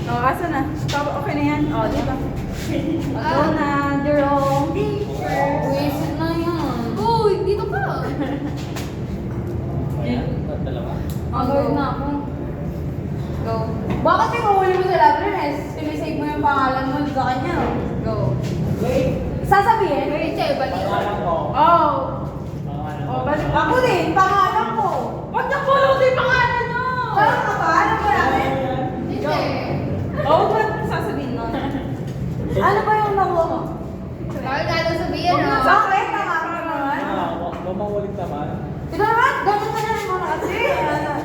Oh, asa na? Okay na yan? Oh, di ba? Ito na, Jerome. Wasted na yan. Uy, dito ka. Mag-out na ako. Go. Bakit pinuhuli mo sa Labrines? Sinisave mo yung pangalan mo sa kanya. Go. Sasabihin? Che, balik. Oh. Oh, balik. Ako din, pangalan ko. Ba't na follow din pangalan nyo? Parang ka ba? Alam mo namin? Che. Oh, ba't sasabihin nun? Ano ba yung nakuha mo? Bawal ka na sabihin, no? Bakit? Pangalan mo naman? Mamawalit naman. Ito naman, ganun ka naman mo na kasi.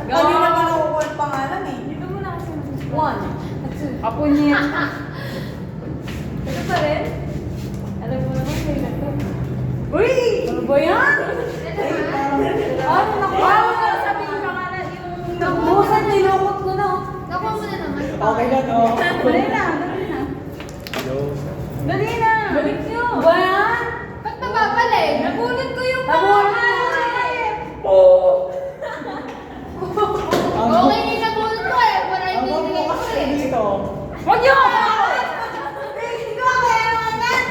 Go. Kanina pa nakukuha yung pangalan eh. Dito mo na kasi. 1, 2. Apo niya. Ito pa rin? Alam mo naman kayo na to. Uy! Ano ba yan? Ano nakuha mo na? Sabi yung pangalan yung... Nagbusan, nilokot ko na. Nakuha mo na naman. Okay na to. Dali na, dali na. Yo. Dali na. Balik nyo. Ba yan? Ba't nababalik? Nabunod ko yung Nabunod pangalan. Oh! Okay, yung nabunod ko eh. Wala yung Ang bibigay ko kasi eh. dito. Huwag nyo! Hindi ko kailangan yan!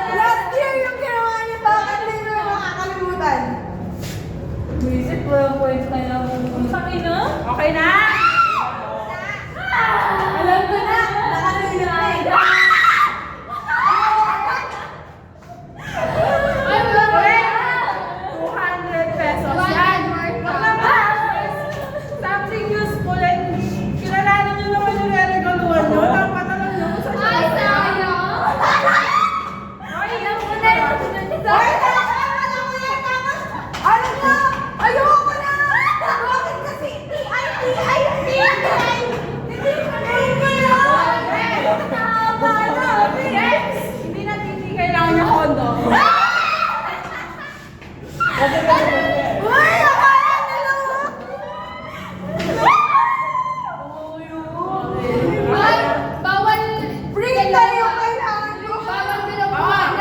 Last year yung ginawa niya, bakit hindi ko yung makakalimutan? Buisit, walang points na lang. Okay na? Okay na? Alam ko na, nakalilip na eh. Ay, wala ko yan. 200 pesos. One Yan. more Wag pa. naman. Something useful and kilalanin nyo naman yung re-regaluhan nyo. Dapat alam nyo kung saan Ay, siya. sayang. Ay, alam mo na yun. Ay, tama ako yan, tama. Alam mo, ayoko na. Bakit kasi? Hindi ko na yun. Tama na. Yes! Hindi na kailangan yung kondo. Uy, akala nila mo. Ay, bawal. Free tayo, kailangan nyo. Bawal bilang na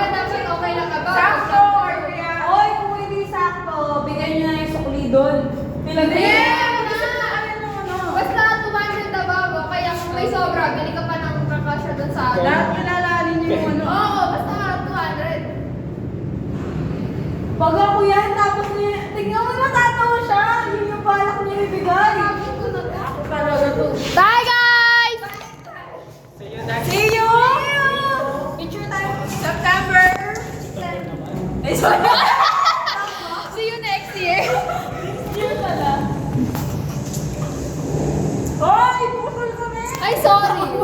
dapat okay lang ka ba? Sakto, Arvia. Oy, kung hindi sakto, bigyan nyo na yung sukli doon. Pilang Hindi! Ano? Basta 200 na bago, kaya kung may sobra, bili ka pa ng kakasya doon sa akin. Lahat kilalanin nyo yung ano. Oo, basta 200. Pag ako yan, tapos niya, tingnan mo natatawa siya. Yun yung balak niya ibigay. Sabi ko na to. Talaga to. Bye guys! See you next. See you! Picture tayo. September! Ay, sorry. See you next year! Year pala. Hoy! Pusol kami! Ay, sorry!